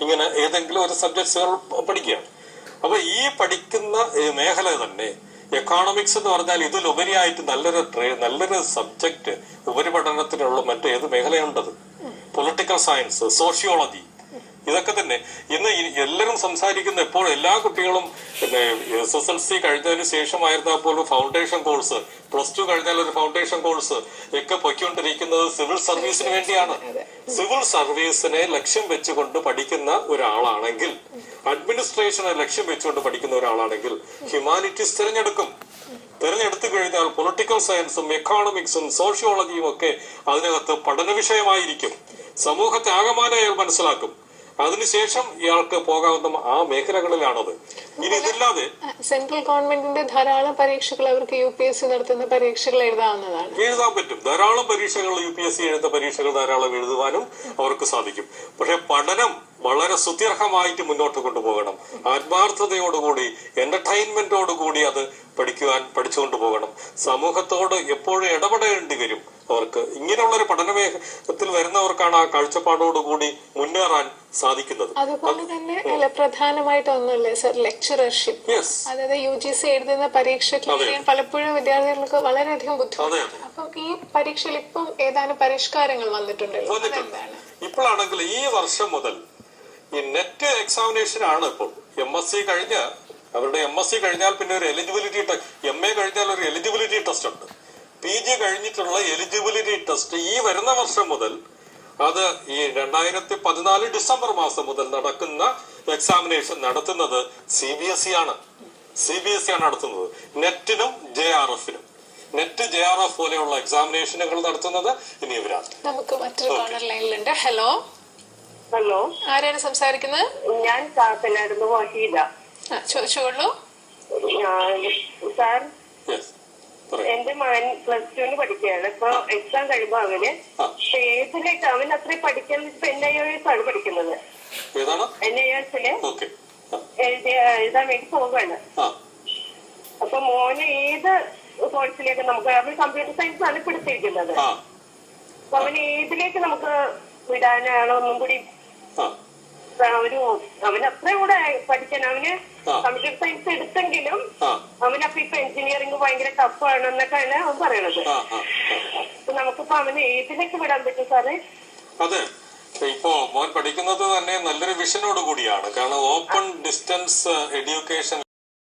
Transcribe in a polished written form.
ഇങ്ങനെ ഏതെങ്കിലും ഒരു സബ്ജക്ട്സുകൾ പഠിക്കുകയാണ്. അപ്പൊ ഈ പഠിക്കുന്ന മേഖല തന്നെ എക്കോണമിക്സ് എന്ന് പറഞ്ഞാൽ ഇതിലുപരിയായിട്ട് നല്ലൊരു സബ്ജക്ട് ഉപരിപഠനത്തിനുള്ള മറ്റേത് മേഖലയുണ്ടത്? പൊളിറ്റിക്കൽ സയൻസ്, സോഷ്യോളജി, ഇതൊക്കെ തന്നെ ഇന്ന് എല്ലാവരും സംസാരിക്കുന്ന എപ്പോൾ എല്ലാ കുട്ടികളും SSLC കഴിഞ്ഞതിന് ശേഷമായിരുന്നാൽ പോലും ഫൗണ്ടേഷൻ കോഴ്സ്, +2 കഴിഞ്ഞാൽ ഒരു ഫൗണ്ടേഷൻ കോഴ്സ് ഒക്കെ പൊയ്ക്കൊണ്ടിരിക്കുന്നത് സിവിൽ സർവീസിന് വേണ്ടിയാണ്. സിവിൽ സർവീസിനെ ലക്ഷ്യം വെച്ചുകൊണ്ട് പഠിക്കുന്ന ഒരാളാണെങ്കിൽ, അഡ്മിനിസ്ട്രേഷനെ ലക്ഷ്യം വെച്ചുകൊണ്ട് പഠിക്കുന്ന ഒരാളാണെങ്കിൽ ഹ്യൂമാനിറ്റീസ് തിരഞ്ഞെടുത്തു കഴിഞ്ഞാൽ പൊളിറ്റിക്കൽ സയൻസും എക്കോണമിക്സും സോഷ്യോളജിയും ഒക്കെ അതിനകത്ത് പഠന വിഷയമായിരിക്കും. സമൂഹത്തെ ആകമാനം അയാൾ മനസ്സിലാക്കും. അതിനുശേഷം ഇയാൾക്ക് പോകാവുന്ന ആ മേഖലകളിലാണത്. ഇനി ഇതില്ലാതെ സെൻട്രൽ ഗവൺമെന്റിന്റെ ധാരാളം പരീക്ഷകൾ അവർക്ക് UPSC നടത്തുന്ന പരീക്ഷകൾ എഴുതാൻ പറ്റും. ധാരാളം പരീക്ഷകൾ UPSC എഴുതുന്ന പരീക്ഷകൾ ധാരാളം എഴുതുവാനും അവർക്ക് സാധിക്കും. പക്ഷെ പഠനം വളരെ സുദീർഘമായിട്ട് മുന്നോട്ട് കൊണ്ടുപോകണം. ആത്മാർത്ഥതയോടുകൂടി, എന്റർടൈൻമെന്റോടുകൂടി അത് പഠിച്ചുകൊണ്ട് പോകണം. സമൂഹത്തോട് എപ്പോഴും ഇടപെടേണ്ടി വരും അവർക്ക്. ഇങ്ങനെയുള്ളൊരു പഠനമേഖലത്തിൽ വരുന്നവർക്കാണ് ആ കാഴ്ചപ്പാടോടുകൂടി മുന്നേറാൻ സാധിക്കുന്നത്. അതുപോലെ തന്നെ പ്രധാനമായിട്ട് ഒന്നുമില്ലേ സർ, ലെക്ചറർഷിപ്പ്. അതായത് UGC എഴുതുന്ന പരീക്ഷയ്ക്ക് പലപ്പോഴും വിദ്യാർത്ഥികൾക്ക് വളരെയധികം ബുദ്ധിമുട്ടുണ്ട്. അപ്പം ഈ പരീക്ഷയിൽ ഇപ്പം ഏതാനും പരിഷ്കാരങ്ങൾ വന്നിട്ടുണ്ടല്ലോ. ഇപ്പോഴാണെങ്കിൽ ഈ വർഷം മുതൽ ഈ നെറ്റ് എക്സാമിനേഷൻ ആണ്. ഇപ്പോൾ അവരുടെ MSc കഴിഞ്ഞാൽ പിന്നെ ഒരു എലിജിബിലിറ്റി MA കഴിഞ്ഞാൽ ഒരു എലിജിബിലിറ്റി ടെസ്റ്റ് ഉണ്ട്. PG കഴിഞ്ഞിട്ടുള്ള എലിജിബിലിറ്റി ടെസ്റ്റ് ഈ വരുന്ന വർഷം മുതൽ, അത് ഈ 2014 ഡിസംബർ മാസം മുതൽ നടക്കുന്ന എക്സാമിനേഷൻ നടത്തുന്നത് CBSE ആണ് നടത്തുന്നത്. നെറ്റിനും JRFനും. നെറ്റ് JRF പോലെയുള്ള എക്സാമിനേഷനുകൾ നടത്തുന്നത് ഇനി ഇവരാണ്. നമുക്ക് മറ്റൊരു കോർണർ ലൈനിലുണ്ട്. ഹലോ, ആരാണ് സംസാരിക്കുന്നത്? ഞാൻ കാക്കനാടുന്ന് വഹീദ. ചോദിച്ചോളൂ സാർ. എന്റെ മകൻ +2 പഠിക്കുകയാണ്. ഇപ്പൊ എക്സാം കഴിയുമ്പോ അവന് ഏതിലേക്ക് അവൻ അത്രയും പഠിക്കുന്നത് ഇപ്പൊ NIOS ആണ് പഠിക്കുന്നത്. NIOSല് എഴുതാൻ വേണ്ടി പോവുകയാണ്. അപ്പൊ മോന് ഏത് കോഴ്സിലേക്ക് നമുക്ക്, അവൻ കമ്പ്യൂട്ടർ സയൻസ് ആണ് പിടിച്ചിരിക്കുന്നത്. അപ്പൊ അവന് ഏതിലേക്ക് നമുക്ക് വിടാനാണോ ഒന്നും കൂടി അവന് അത്രയും കൂടെ പഠിക്കാൻ, അവന് കമ്പ്യൂട്ടർ സയൻസ് എടുത്തെങ്കിലും അവനപ്പൊ ഇപ്പൊ എഞ്ചിനീയറിംഗ് ഭയങ്കര ടഫാണെന്നൊക്കെയാണ് അവൻ പറയണത്. അപ്പൊ നമുക്കിപ്പോ അവന് ഏതിലേക്ക് വിടാൻ പറ്റും സാറേ? അതെ, ഇപ്പോ മോൻ പഠിക്കുന്നത് തന്നെ നല്ലൊരു വിഷനോട് കൂടിയാണ്. കാരണം ഓപ്പൺ ഡിസ്റ്റൻസ് എഡ്യൂക്കേഷൻ